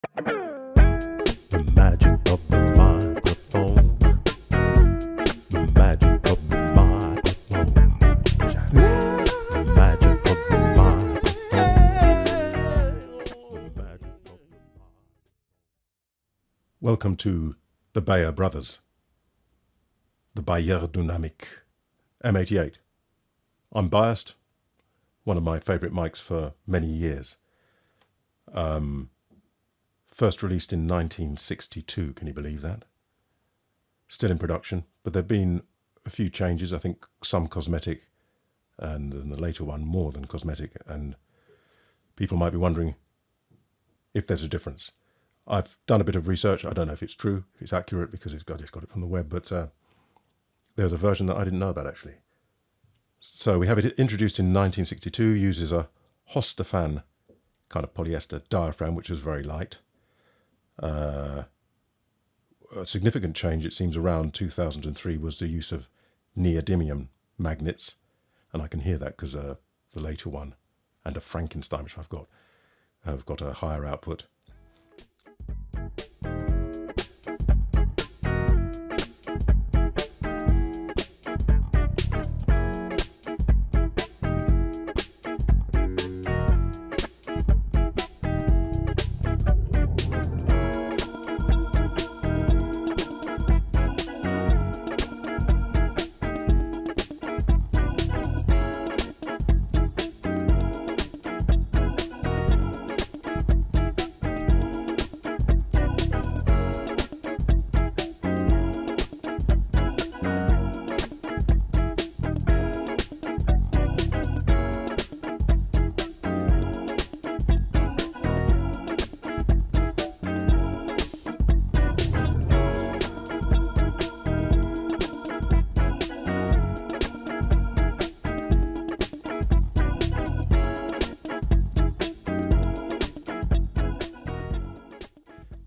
The magic of the microphone. The magic of the microphone. The magic of the microphone. Welcome to the Beyer Brothers. The Beyer Dynamic M88. I'm biased. One of my favourite mics for many years. First released in 1962, can you believe that? Still in production, but there have been a few changes, I think some cosmetic, and then the later one more than cosmetic, and people might be wondering if there's a difference. I've done a bit of research. I don't know if it's true, if it's accurate, because I just got it from the web, but there's a version that I didn't know about, actually. So we have it introduced in 1962, uses a Hostafan kind of polyester diaphragm, which is very light. A significant change, it seems, around 2003 was the use of neodymium magnets, and I can hear that because the later one and a Frankenstein, which I've got, have got a higher output.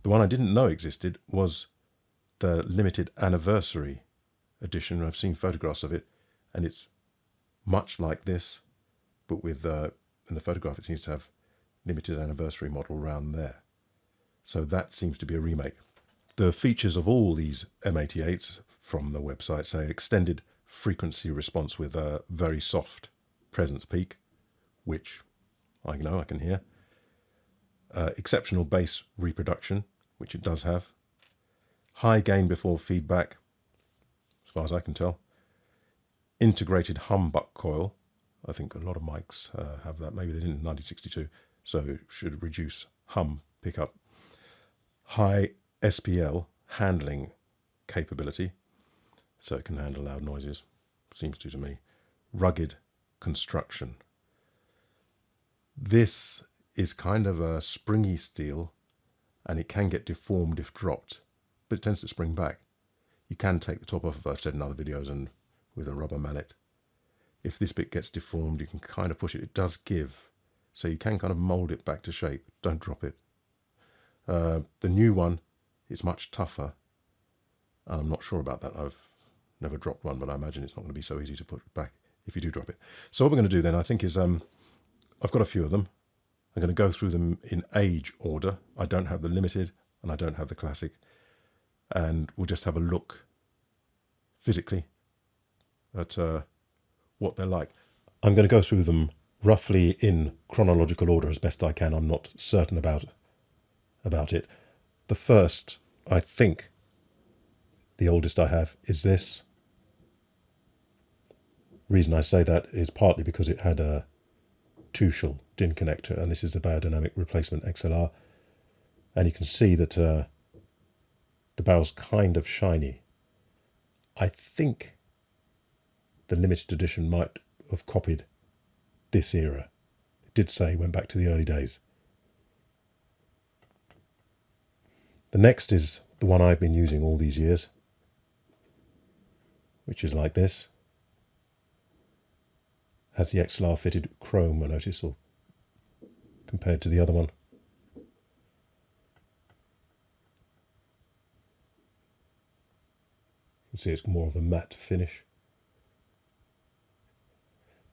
The one I didn't know existed was the limited anniversary edition. I've seen photographs of it, and it's much like this, but with in the photograph it seems to have limited anniversary model around there. So that seems to be a remake. The features of all these M88s from the website say extended frequency response with a very soft presence peak, which I know I can hear. Exceptional bass reproduction, which it does have. High gain before feedback, as far as I can tell. Integrated humbuck coil. I think a lot of mics have that. Maybe they didn't in 1962, so it should reduce hum pickup. High SPL handling capability, so it can handle loud noises. Seems to me. Rugged construction. This is kind of a springy steel, and it can get deformed if dropped, but it tends to spring back. You can take the top off, as I've said in other videos, and with a rubber mallet. If this bit gets deformed, you can kind of push it. It does give, so you can kind of mold it back to shape. Don't drop it. The new one is much tougher, and I'm not sure about that. I've never dropped one, but I imagine it's not going to be so easy to put back if you do drop it. So what we're going to do then, I think, is I've got a few of them. I'm going to go through them in age order. I don't have the limited and I don't have the classic. And we'll just have a look physically at what they're like. I'm going to go through them roughly in chronological order as best I can. I'm not certain about it. The first, I think, the oldest I have is this. The reason I say that is partly because it had a two-shell DIN connector, and this is the Beyer Dynamic Replacement XLR, and you can see that the barrel's kind of shiny. I think the limited edition might have copied this era. It did say it went back to the early days. The next is the one I've been using all these years, which is like this. Has the XLR fitted chrome, I notice, or compared to the other one. You can see it's more of a matte finish.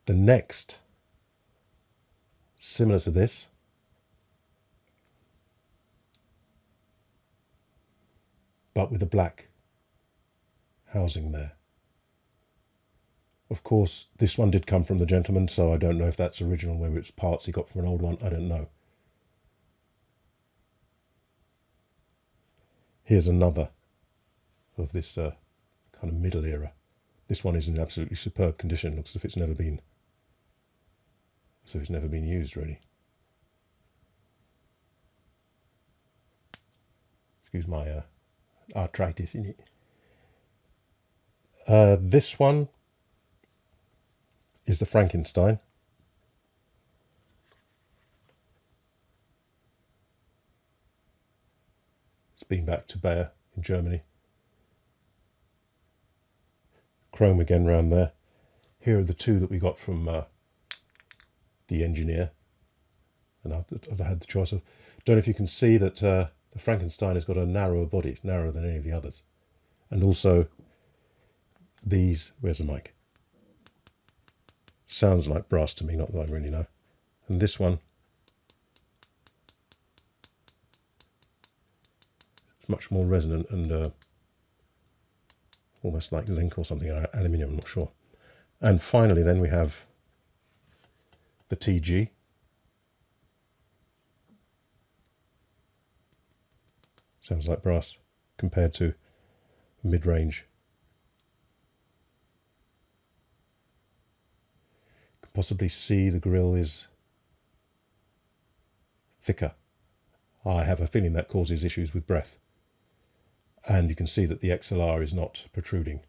The next, similar to this, but with a black housing there. Of course, this one did come from the gentleman, so I don't know if that's original, whether it's parts he got from an old one, I don't know. Here's another of this kind of middle era. This one is in absolutely superb condition. Looks as if it's never been used, really. Excuse my arthritis in it. This one is the Frankenstein. It's been back to Beyer in Germany. Chrome again round there. Here are the two that we got from the engineer, and I've had the choice of. Don't know if you can see that the Frankenstein has got a narrower body. It's narrower than any of the others, and also these. Where's the mic? Sounds like brass to me, not that I really know. And this one, it's much more resonant and almost like zinc or something, or aluminium, I'm not sure. And finally then we have the TG. Sounds like brass compared to mid-range. Can possibly see the grill is thicker. I have a feeling that causes issues with breath. And you can see that the XLR is not protruding.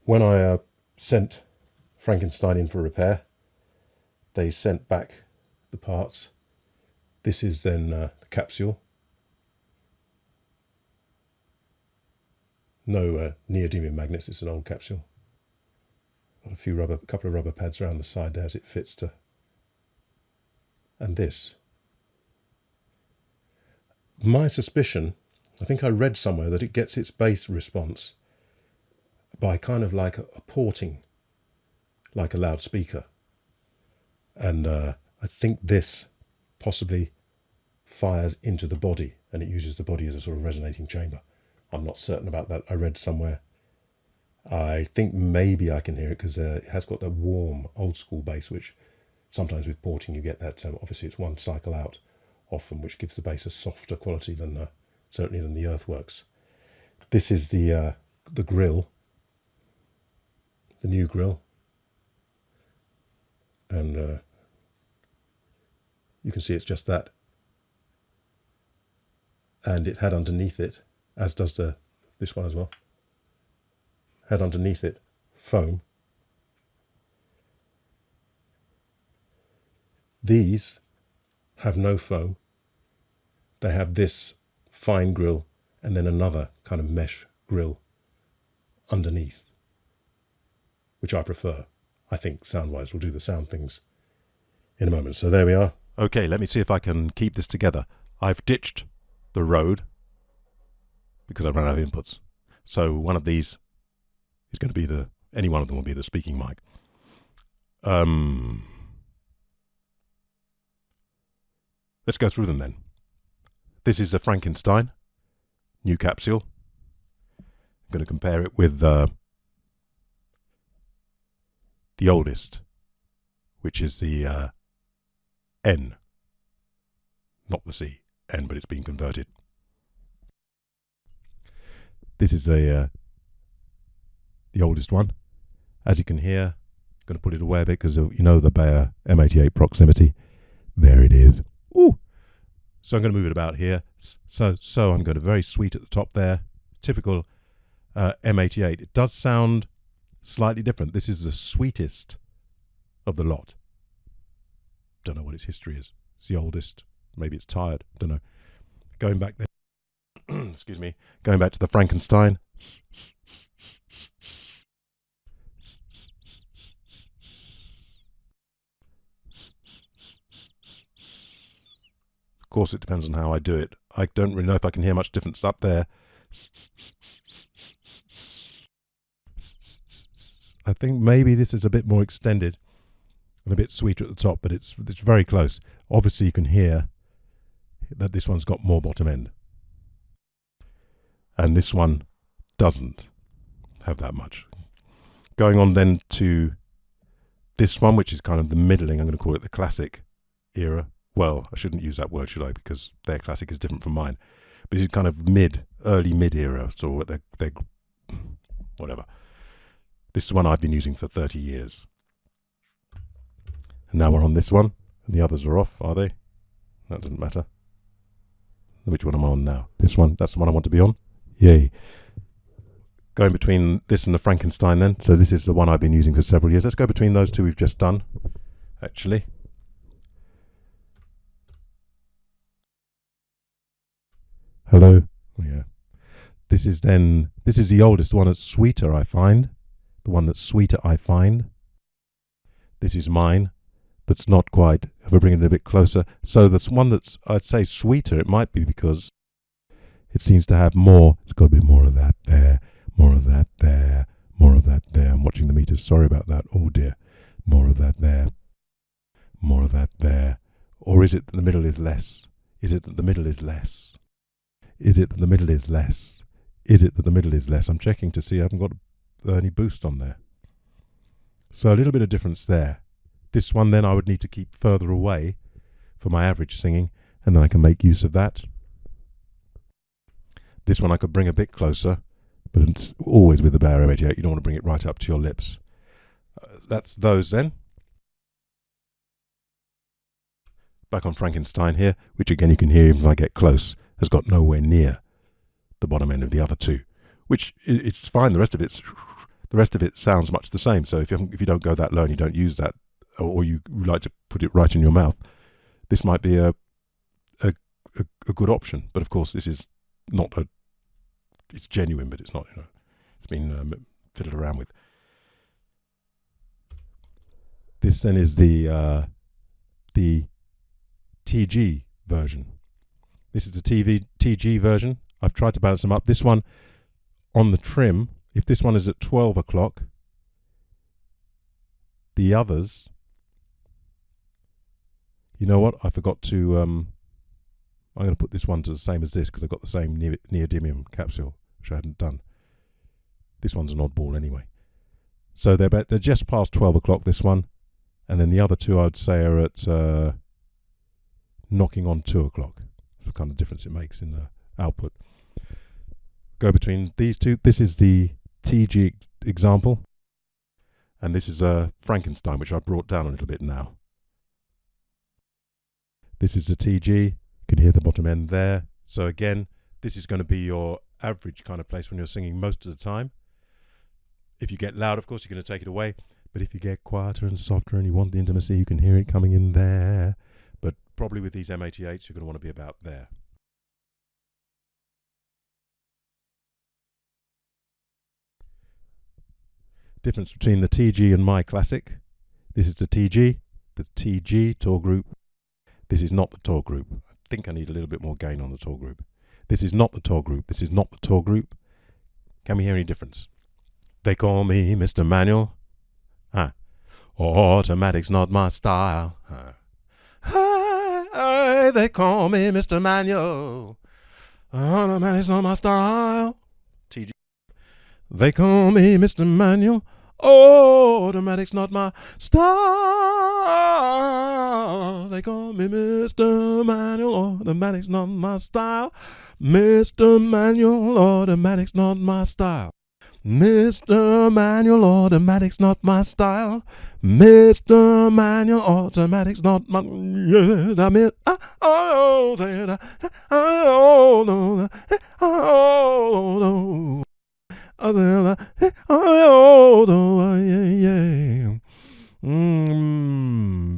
When I sent Frankenstein in for repair, they sent back the parts. This is then the capsule. No neodymium magnets, it's an old capsule. Got a couple of rubber pads around the side there as it fits to. And this. My suspicion, I think I read somewhere that it gets its bass response by kind of like a porting, like a loudspeaker. And I think this possibly fires into the body, and it uses the body as a sort of resonating chamber. I'm not certain about that. I read somewhere. I think maybe I can hear it because it has got that warm, old school bass, which sometimes with porting you get that. Obviously, it's one cycle out often, which gives the bass a softer quality than certainly than the Earthworks. This is the grill, the new grill, and you can see it's just that. And it had underneath it, as does this one as well, had underneath it foam. These have no foam. They have this fine grill and then another kind of mesh grill underneath, which I prefer. I think sound-wise we'll do the sound things in a moment. So there we are. Okay, let me see if I can keep this together. I've ditched the Rode because I ran out of inputs. So one of these is going to be any one of them will be the speaking mic. Let's go through them then. This is the Frankenstein, new capsule. I'm going to compare it with the oldest, which is the N, not the C, N, but it's been converted. This is the oldest one. As you can hear, I'm going to put it away a bit because you know the Beyer M88 proximity. There it is. Ooh. So I'm going to move it about here. So I'm going to very sweet at the top there. Typical M88. It does sound slightly different. This is the sweetest of the lot. Don't know what its history is. It's the oldest. Maybe it's tired. Don't know. Going back there. Excuse me. Going back to the Frankenstein. Of course, it depends on how I do it. I don't really know if I can hear much difference up there. I think maybe this is a bit more extended and a bit sweeter at the top, but it's very close. Obviously, you can hear that this one's got more bottom end. And this one doesn't have that much. Going on then to this one, which is kind of the middling, I'm going to call it the classic era. Well, I shouldn't use that word, should I? Because their classic is different from mine. But this is kind of early mid era, so they're whatever. This is one I've been using for 30 years. And now we're on this one, and the others are off, are they? That doesn't matter. Which one am I on now? This one, that's the one I want to be on. Yay. Going between this and the Frankenstein then. So this is the one I've been using for several years. Let's go between those two we've just done, actually. Hello. Oh, yeah. This is the oldest one that's sweeter, I find. The one that's sweeter, I find. This is mine. That's not quite. If I bring it a bit closer. So that's one that's, I'd say, sweeter. It might be because it seems to have more. It's got a bit more of that there. More of that there. More of that there. I'm watching the meters. Sorry about that. Oh dear. More of that there. More of that there. Or is it that the middle is less? Is it that the middle is less? Is it that the middle is less? Is it that the middle is less? I'm checking to see I haven't got any boost on there. So a little bit of difference there. This one then I would need to keep further away for my average singing, and then I can make use of that. This one I could bring a bit closer, but it's always with the Beyer M88, you don't want to bring it right up to your lips. That's those then. Back on Frankenstein here, which again you can hear even if I get close, has got nowhere near the bottom end of the other two, which it's fine. The rest of it sounds much the same. So if you don't go that low and you don't use that, or you like to put it right in your mouth, this might be a good option. But of course, this is not it's genuine, but it's not. It's been fiddled around with. This then is the TG version. This is the TG version. I've tried to balance them up. This one on the trim, if this one is at 12 o'clock, the others, you know what? I forgot to, I'm going to put this one to the same as this because I've got the same neodymium capsule, which I hadn't done. This one's an oddball anyway. So they're just past 12 o'clock, this one. And then the other two, I'd say, are at knocking on 2 o'clock. That's the kind of difference it makes in the output. Go between these two. This is the TG example. And this is a Frankenstein, which I've brought down a little bit now. This is the TG. You can hear the bottom end there. So again, this is going to be your average kind of place when you're singing most of the time. If you get loud, of course, you're going to take it away. But if you get quieter and softer and you want the intimacy, you can hear it coming in there. But probably with these M88s, you're going to want to be about there. Difference between the TG and my classic. This is the TG tour group. This is not the tour group. I think I need a little bit more gain on the tour group. This is not the tour group. This is not the tour group. Can we hear any difference? They call me Mr. Manual. Automatic's not my style. They call me Mr. Manual. Automatic's not my style. TG. They call me Mr. Manual. Automatic's not my style. They call me Mr. Manual. Automatic's not my style. Mr. Manual. Automatic's not my style. Mr. Manual, automatic's not my style. Mr. Manual, automatic's not my.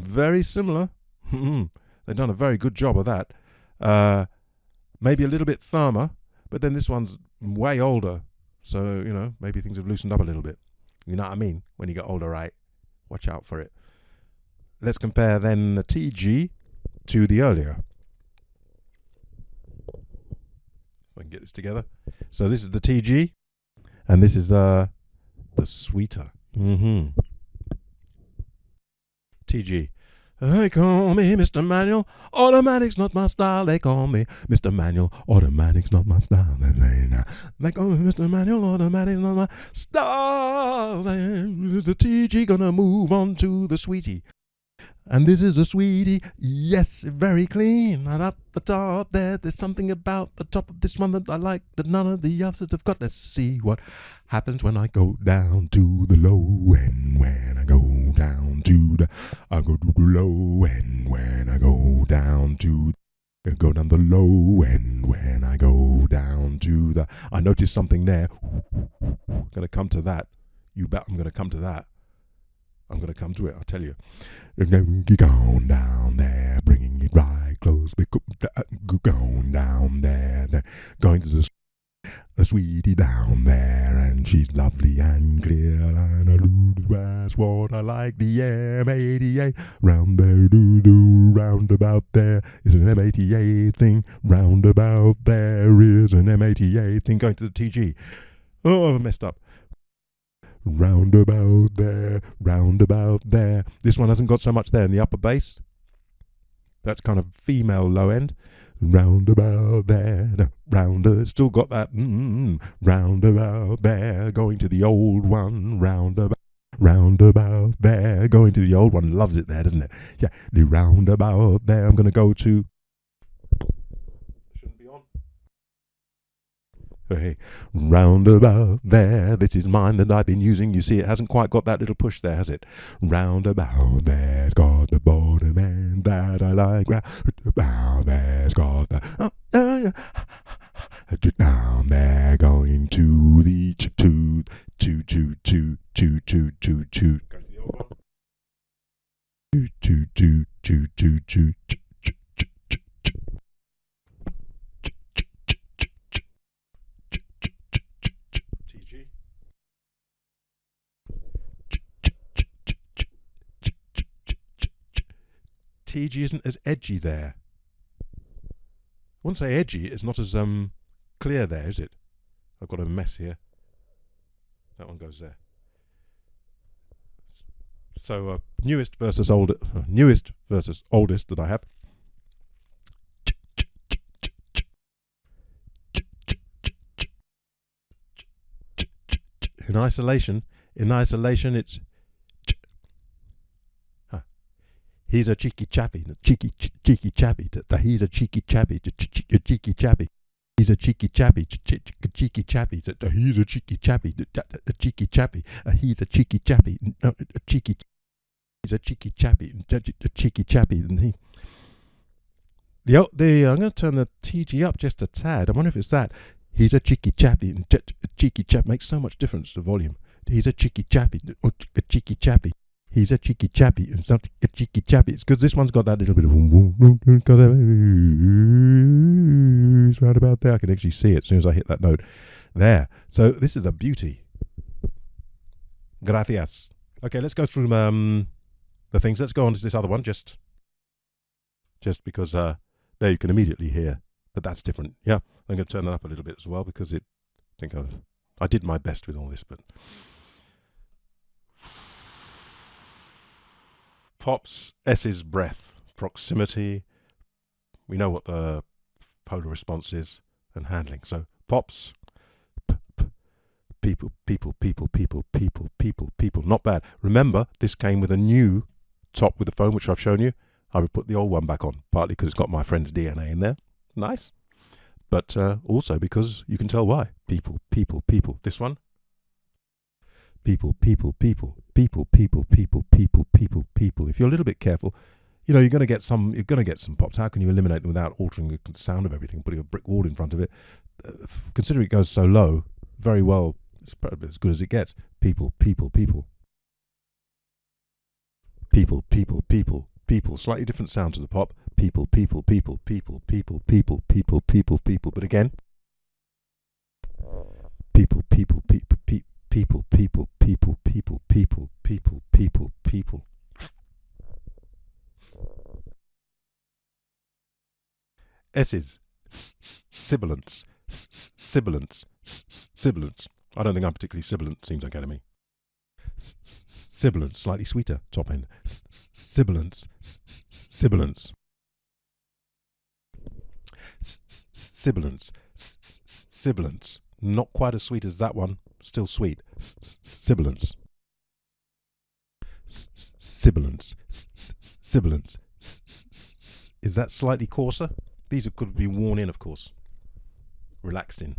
Very similar. They've done a very good job of that. Maybe a little bit firmer, but then this one's way older. So, maybe things have loosened up a little bit. You know what I mean? When you get older, right? Watch out for it. Let's compare then the TG to the earlier. If I can get this together. So this is the TG, and this is the sweeter. TG. They call me Mr. Manual, automatic's not my style. They call me Mr. Manual, automatic's not my style. They call me Mr. Manual, automatic's not my style. The TG gonna move on to the sweetie. And this is a sweetie, yes, very clean. And up the top there's something about the top of this one that I like that none of the others have got. Let's see what happens when I go down to the low end. When I go down to the, I go to the low end. When I go down to, I go down the low end. When I go down to the, I noticed something there. Gonna come to that. You bet I'm gonna come to that. I'm going to come to it, I'll tell you. Going down there, bringing it right close. Going down there, going to the sweetie down there, and she's lovely and clear. And I do that's what I like, the M88. Round there, round about there is an M88 thing. Round about there is an M88 thing. Going to the TG. Oh, I've messed up. Roundabout there, roundabout there. This one hasn't got so much there in the upper bass. That's kind of female low end. Roundabout there, it's still got that roundabout there, going to the old one. Roundabout there, going to the old one. Loves it there, doesn't it? Yeah, the roundabout there. I'm going to go to. Hey, roundabout there, this is mine that I've been using. You see, it hasn't quite got that little push there, has it? Roundabout there's got the bottom end that I like. Roundabout there's got the down there, going to the two. TG isn't as edgy there. I wouldn't say edgy, it's not as clear there, is it? I've got a mess here. That one goes there. So newest versus oldest that I have. In isolation it's he's a cheeky chappy, cheeky chappy. He's a cheeky chappy, cheeky chappy. He's a cheeky chappy, cheeky chappy. He's a cheeky chappy, cheeky chappy. He's a cheeky chappy, cheeky. He's a cheeky chappy, cheeky chappy. I'm going to turn the TG up just a tad. I wonder if it's that. He's a cheeky chappy, and cheeky chap makes so much difference to volume. He's a cheeky chappy, a cheeky chappy. He's a cheeky chappy, and something a cheeky chappy. It's because this one's got that little bit of it's right about there. I can actually see it as soon as I hit that note there. So this is a beauty. Gracias. Okay, let's go through the things. Let's go on to this other one, just because there you can immediately hear that that's different. Yeah, I'm going to turn that up a little bit as well because I think I did my best with all this, but. Pops, S's breath, proximity. We know what the polar response is, and handling. So pops, people. Not bad. Remember, this came with a new top with the phone, which I've shown you. I would put the old one back on, partly because it's got my friend's DNA in there. Nice. But also because you can tell why. People. This one. People. If you're a little bit careful, you're going to get some pops. How can you eliminate them without altering the sound of everything, putting a brick wall in front of it? Considering it goes so low, very well, it's probably as good as it gets. People. Slightly different sound to the pop. People. But again, people. S's, sibilance. I don't think I'm particularly sibilant, seems okay to me. Sibilance, slightly sweeter top end. Sibilance, sibilance. Sibilance, sibilance. Not quite as sweet as that one, still sweet. Sibilance. Sibilance, sibilance. Is that slightly coarser? These could be worn in, of course. Relaxed in.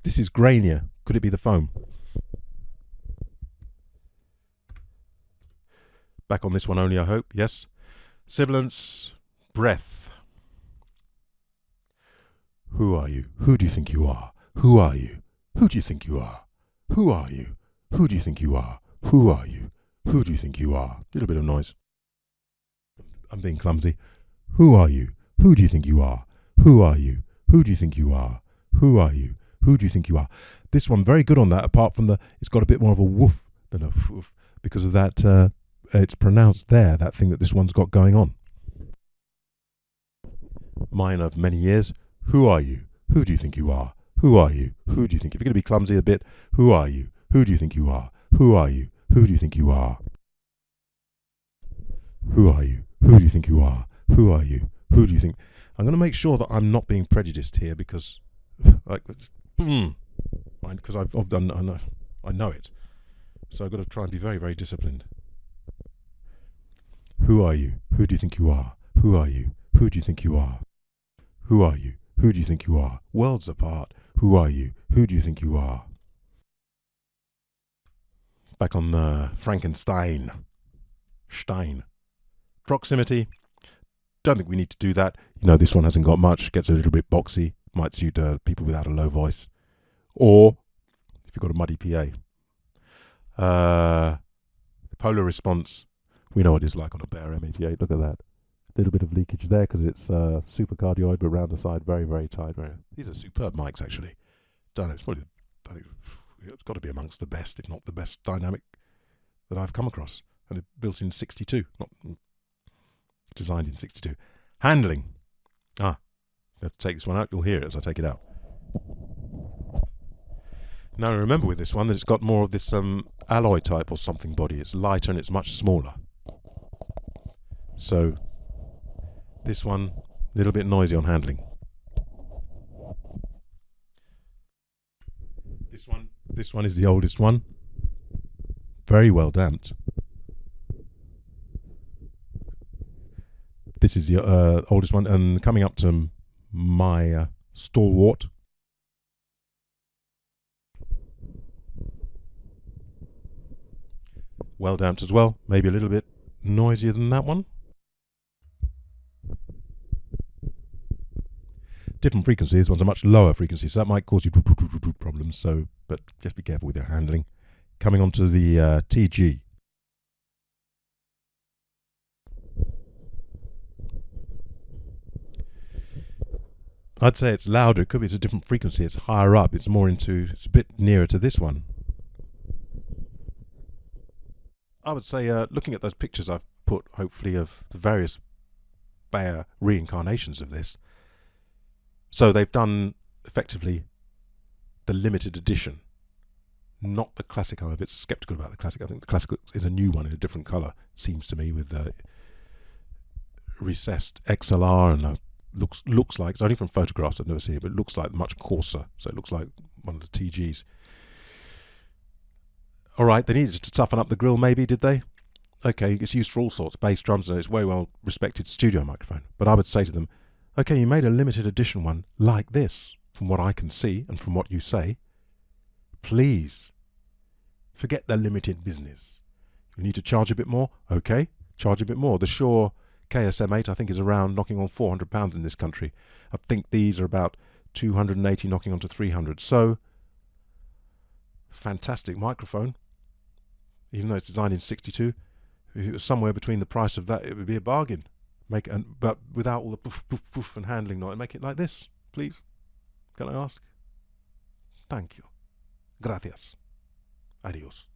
This is grainier. Could it be the foam? Back on this one only, I hope. Yes. Sibilance, breath. Who are you? Who do you think you are? Who are you? Who do you think you are? Who are you? Who do you think you are? Who are you? Who do you think you are? A little bit of noise. I'm being clumsy. Who are you? Who do you think you are? Who are you? Who do you think you are? Who are you? Who do you think you are? This one, very good on that, apart from it's got a bit more of a woof than a woof, because of that, it's pronounced there, that thing that this one's got going on. Mine of many years. Who are you? Who do you think you are? Who are you? Who do you think? If you're going to be clumsy a bit, who are you? Who do you think you are? Who are you? Who do you think you are? Who are you? Who do you think you are? Who are you? Who do you think? I'm going to make sure that I'm not being prejudiced here, because, because I've done, I know it. So I've got to try and be very, very disciplined. Who are you? Who do you think you are? Who are you? Who do you think you are? Who are you? Who do you think you are? Worlds apart. Who are you? Who do you think you are? Back on the Frankenstein. Stein. Proximity. Don't think we need to do that. You know, this one hasn't got much. Gets a little bit boxy. Might suit people without a low voice. Or if you've got a muddy PA. Polar response. We know what it's like on a Beyer M88. Look at that. A little bit of leakage there because it's super cardioid, but around the side, very, very tight. These are superb mics, actually. Don't know. It's probably, I think it's got to be amongst the best, if not the best dynamic that I've come across. And it's built in 62, not designed in 62. Handling. Let's take this one out. You'll hear it as I take it out. Now remember with this one that it's got more of this alloy type or something body. It's lighter and it's much smaller. So this one, a little bit noisy on handling. This one is the oldest one. Very well damped. This is the oldest one, and coming up to my stalwart. Well damped as well, maybe a little bit noisier than that one. Different frequency. This one's a much lower frequency, so that might cause you problems. So, but just be careful with your handling. Coming on to the TG. I'd say it's louder. It could be it's a different frequency. It's higher up. It's more into. It's a bit nearer to this one. I would say, looking at those pictures I've put, hopefully, of the various Beyer reincarnations of this. So they've done, effectively, the limited edition. Not the classic. I'm a bit sceptical about the classic. I think the classic is a new one in a different colour, seems to me, with recessed XLR and looks like, it's only from photographs, I've never seen it, but it looks like much coarser. So it looks like one of the TGs. All right, they needed to toughen up the grill, maybe, did they? Okay, it's used for all sorts, bass drums, and it's a very well respected studio microphone. But I would say to them, okay, you made a limited edition one like this, from what I can see and from what you say. Please, forget the limited business. You need to charge a bit more? Okay, charge a bit more. The Shure SM58, I think, is around knocking on £400 in this country. I think these are about 280 knocking on to 300. So, fantastic microphone. Even though it's designed in 62, if it was somewhere between the price of that, it would be a bargain. But without all the poof, poof, poof and handling noise, make it like this, please. Can I ask? Thank you. Gracias. Adios.